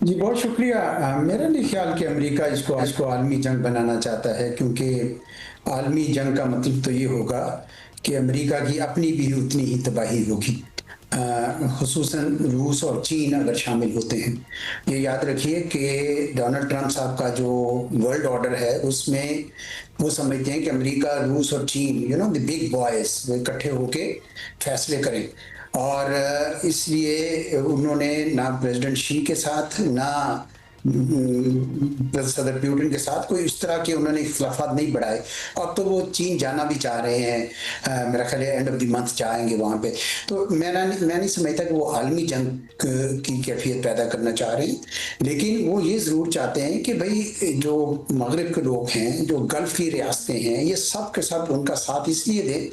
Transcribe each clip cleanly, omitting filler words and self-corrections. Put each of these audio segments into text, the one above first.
जी, बहुत शुक्रिया। मेरा नहीं ख्याल कि अमेरिका इसको इसको आलमी जंग बनाना चाहता है, क्योंकि आलमी जंग का मतलब तो ये होगा कि अमेरिका की अपनी भी उतनी ही तबाही होगी। खुसूसन रूस और चीन अगर शामिल होते हैं। ये याद रखिए कि डोनाल्ड ट्रंप साहब का जो वर्ल्ड ऑर्डर है उसमें वो समझते हैं कि अमेरिका, रूस और चीन, द बिग बॉयज, वो इकट्ठे होके फैसले करें। और इसलिए उन्होंने ना प्रेसिडेंट शी के साथ, ना सदर प्यूटिन के साथ कोई इस तरह के उन्होंने इख्तलाफात नहीं बढ़ाए। अब तो वो चीन जाना भी चाह रहे हैं। मेरा ख्याल है एंड ऑफ द मंथ जाएंगे वहां पे। तो मैं नहीं समझता कि वो आलमी जंग की कैफियत पैदा करना चाह रहे हैं। लेकिन वो ये जरूर चाहते हैं कि भाई जो मगरब के लोग हैं, जो गल्फ की रियासतें हैं, ये सब के सब उनका साथ इसलिए दें।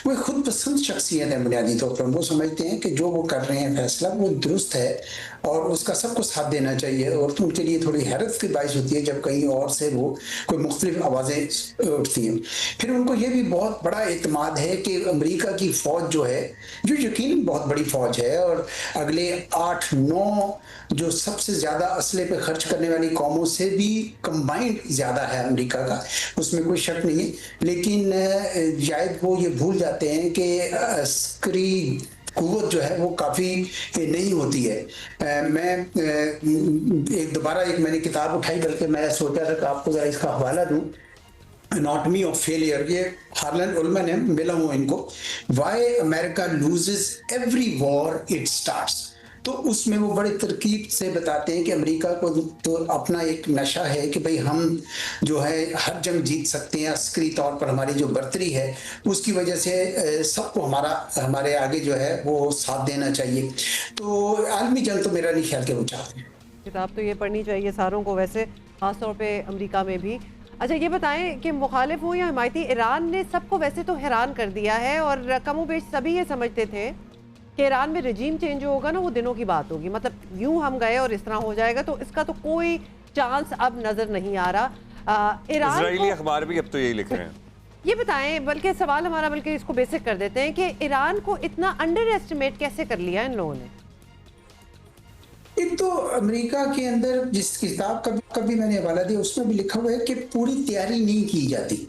वो एक खुद पसंद शख्सियत है बुनियादी तौर पर। वो समझते हैं कि जो वो कर रहे हैं फैसला वो दुरुस्त है और उसका सबको साथ देना चाहिए। और तो उनके लिए थोड़ी हैरत की बाइश होती है जब कहीं और से वो कोई मुख्तलिफ आवाज़ें उठती हैं। फिर उनको ये भी बहुत बड़ा एतमाद है कि अमेरिका की फ़ौज जो है, जो यकीनन बहुत बड़ी फ़ौज है, और अगले 8-9 जो सबसे ज़्यादा असले पे खर्च करने वाली कौमों से भी कंबाइंड ज़्यादा है अमेरिका का, उसमें कोई शक नहीं है। लेकिन शायद वो ये भूल जाते हैं कि अस्करी कुव्वत जो है वो काफ़ी नहीं होती है। मैं एक मैंने किताब उठाई, बल्कि मैं सोचा था कि आपको ज़रा इसका हवाला दूं। एनाटमी ऑफ फेलियर, ये हार्लन उलमन है, मिला हूँ इनको। Why America loses every war it starts. तो उसमें वो बड़े तरकीब से बताते हैं कि अमेरिका को तो अपना एक नशा है कि भाई हम जो है हर जंग जीत सकते हैं, अस्करी तौर पर हमारी जो बर्तरी है उसकी वजह से सबको हमारे आगे जो है वो साथ देना चाहिए। तो आलमी जंग तो मेरा नहीं ख्याल कि वो चाहते हैं। किताब तो ये पढ़नी चाहिए सारों को, वैसे खासतौर पे अमेरिका में भी। अच्छा, ये बताएं कि मुखालिफ हो या हिमायती, ईरान ने सबको वैसे तो हैरान कर दिया है और कमोबेश सभी ये समझते थे कि ईरान में रजीम चेंज होगा ना, वो दिनों की बात होगी। मतलब यूं हम गए और इस तरह हो जाएगा, तो इसका तो कोई चांस अब नजर नहीं आ रहा। ईरान इजरायली अखबार भी अब तो यही लिख रहे हैं। ये बताएं, बल्कि सवाल हमारा, बल्कि इसको बेसिक कर देते हैं कि ईरान को इतना अंडर एस्टिमेट कैसे कर लिया इन लोगों ने। एक तो अमेरिका के अंदर जिस किताब का भी मैंने हवाला दिया उसमें भी लिखा हुआ है कि पूरी तैयारी नहीं की जाती।